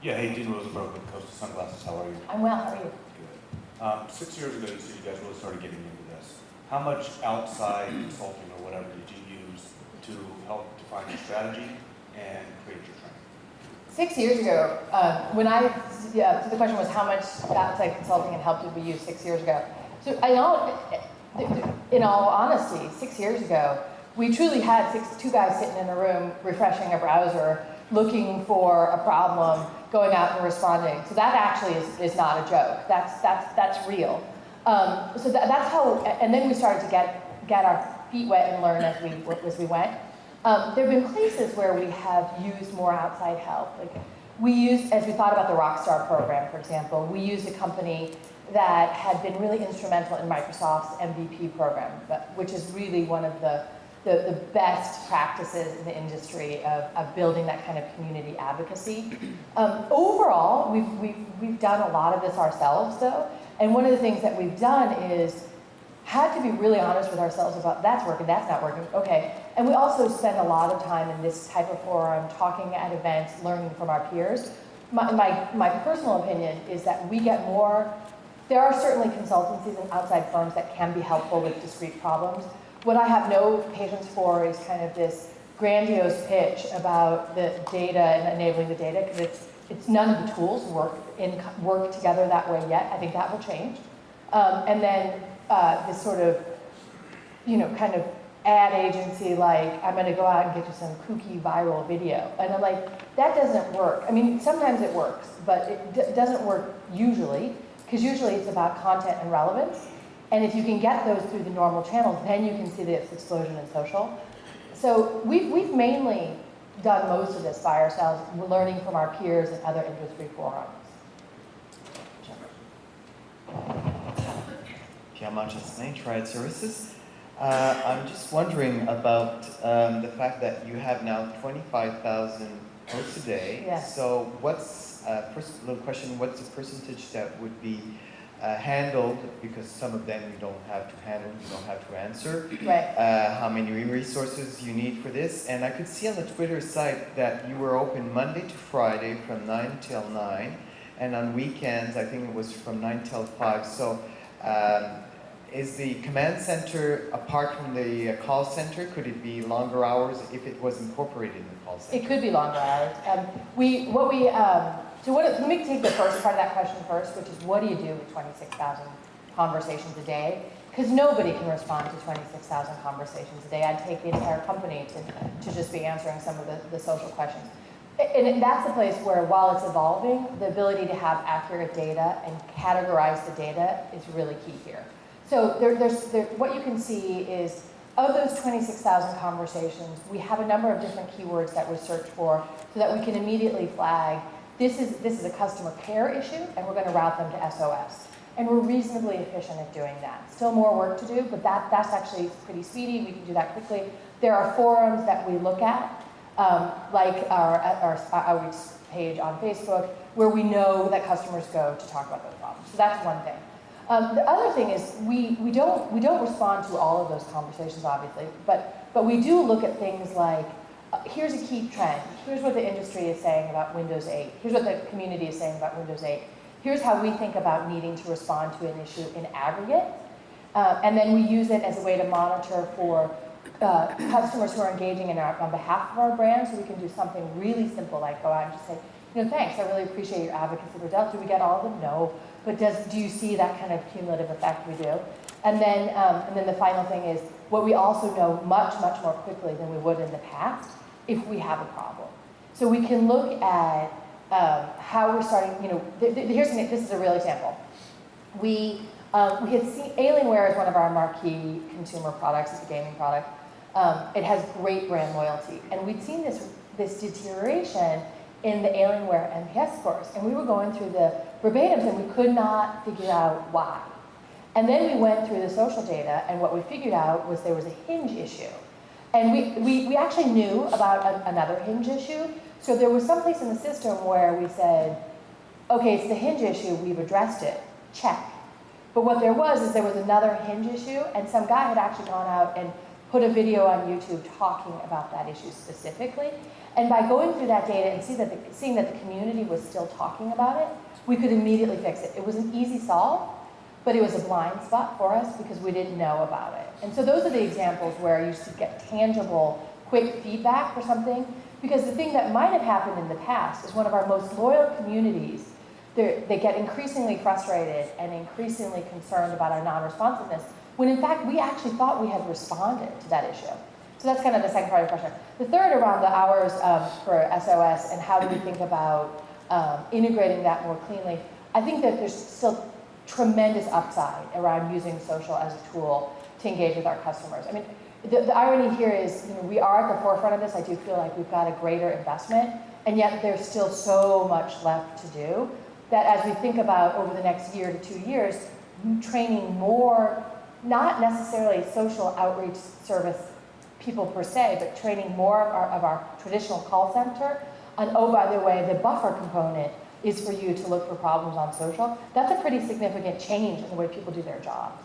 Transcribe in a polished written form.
Yeah, hey, Dean Rosenberg with Coastal Sunglasses. How are you? I'm well, how are you? Good. 6 years ago, you said you guys really started getting into this. How much outside consulting or whatever did you use to help define your strategy and create your training? 6 years ago, so the question was how much outside consulting and help did we use 6 years ago? So I know, in all honesty, 6 years ago, we truly had two guys sitting in a room refreshing a browser, looking for a problem, going out and responding. So that actually is not a joke. That's real. So that's how, and then we started to get our feet wet and learn as we went. There have been places where we have used more outside help. Like we used, as we thought about the Rockstar program, for example, we used a company that had been really instrumental in Microsoft's MVP program, which is really one of the best practices in the industry of building that kind of community advocacy. Overall, we've done a lot of this ourselves, though, and one of the things that we've done is had to be really honest with ourselves about that's working, that's not working, okay. And we also spend a lot of time in this type of forum, talking at events, learning from our peers. My personal opinion is that we get more, there are certainly consultancies and outside firms that can be helpful with discrete problems. What I have no patience for is kind of this grandiose pitch about the data and enabling the data, because it's none of the tools work together that way yet. I think that will change. And then this sort of, kind of ad agency, like, I'm going to go out and get you some kooky viral video. And I'm like, that doesn't work. I mean, sometimes it works, but it doesn't work usually, because usually it's about content and relevance. And if you can get those through the normal channels, then you can see this explosion in social. So we've mainly done most of this by ourselves. We're learning from our peers and other industry forums. Pierre Manchester, Triad Services. I'm just wondering about the fact that you have now 25,000 posts a day. Yeah. So what's, first little question, what's the percentage that would be handled, because some of them you don't have to handle, you don't have to answer. Right. How many resources you need for this. And I could see on the Twitter site that you were open Monday to Friday from 9 till 9. And on weekends, I think it was from 9 till 5. So is the command center, apart from the call center, could it be longer hours if it was incorporated in the call center? It could be longer hours. Let me take the first part of that question first, which is what do you do with 26,000 conversations a day? Because nobody can respond to 26,000 conversations a day. I'd take the entire company to just be answering some of the social questions. And that's a place where, while it's evolving, the ability to have accurate data and categorize the data is really key here. So what you can see is, of those 26,000 conversations, we have a number of different keywords that we search for so that we can immediately flag, this is a customer care issue, and we're going to route them to SOS. And we're reasonably efficient at doing that. Still more work to do, but that's actually pretty speedy. We can do that quickly. There are forums that we look at, like our outreach page on Facebook, where we know that customers go to talk about those problems. So that's one thing. The other thing is we don't respond to all of those conversations, obviously, but we do look at things like, here's a key trend. Here's what the industry is saying about Windows 8. Here's what the community is saying about Windows 8. Here's how we think about needing to respond to an issue in aggregate. And then we use it as a way to monitor for customers who are engaging on behalf of our brand, so we can do something really simple like go out and just say, thanks, I really appreciate your advocacy for Dell. Do we get all of them? No. But do you see that kind of cumulative effect? We do. And then the final thing is, what we also know much, much more quickly than we would in the past if we have a problem. So we can look at how we're starting, here's something, this is a real example. We had seen, Alienware is one of our marquee consumer products, it's a gaming product. It has great brand loyalty. And we'd seen this deterioration in the Alienware NPS scores. And we were going through the verbatims and we could not figure out why. And then we went through the social data, and what we figured out was there was a hinge issue. And we actually knew about another hinge issue. So there was some place in the system where we said, okay, it's the hinge issue, we've addressed it, check. But what there was is there was another hinge issue, and some guy had actually gone out and put a video on YouTube talking about that issue specifically. And by going through that data and seeing that the community was still talking about it, we could immediately fix it. It was an easy solve, but it was a blind spot for us because we didn't know about it. And so those are the examples where you get tangible, quick feedback for something. Because the thing that might have happened in the past is one of our most loyal communities, they get increasingly frustrated and increasingly concerned about our non-responsiveness, when in fact we actually thought we had responded to that issue. So that's kind of the second part of the question. The third around the hours for SOS and how do we think about integrating that more cleanly, I think that there's still tremendous upside around using social as a tool to engage with our customers. I mean, the irony here is, we are at the forefront of this. I do feel like we've got a greater investment, and yet there's still so much left to do that as we think about over the next year to 2 years, training more, not necessarily social outreach service people per se, but training more of our traditional call center on, oh, by the way, the buffer component is for you to look for problems on social. That's a pretty significant change in the way people do their jobs.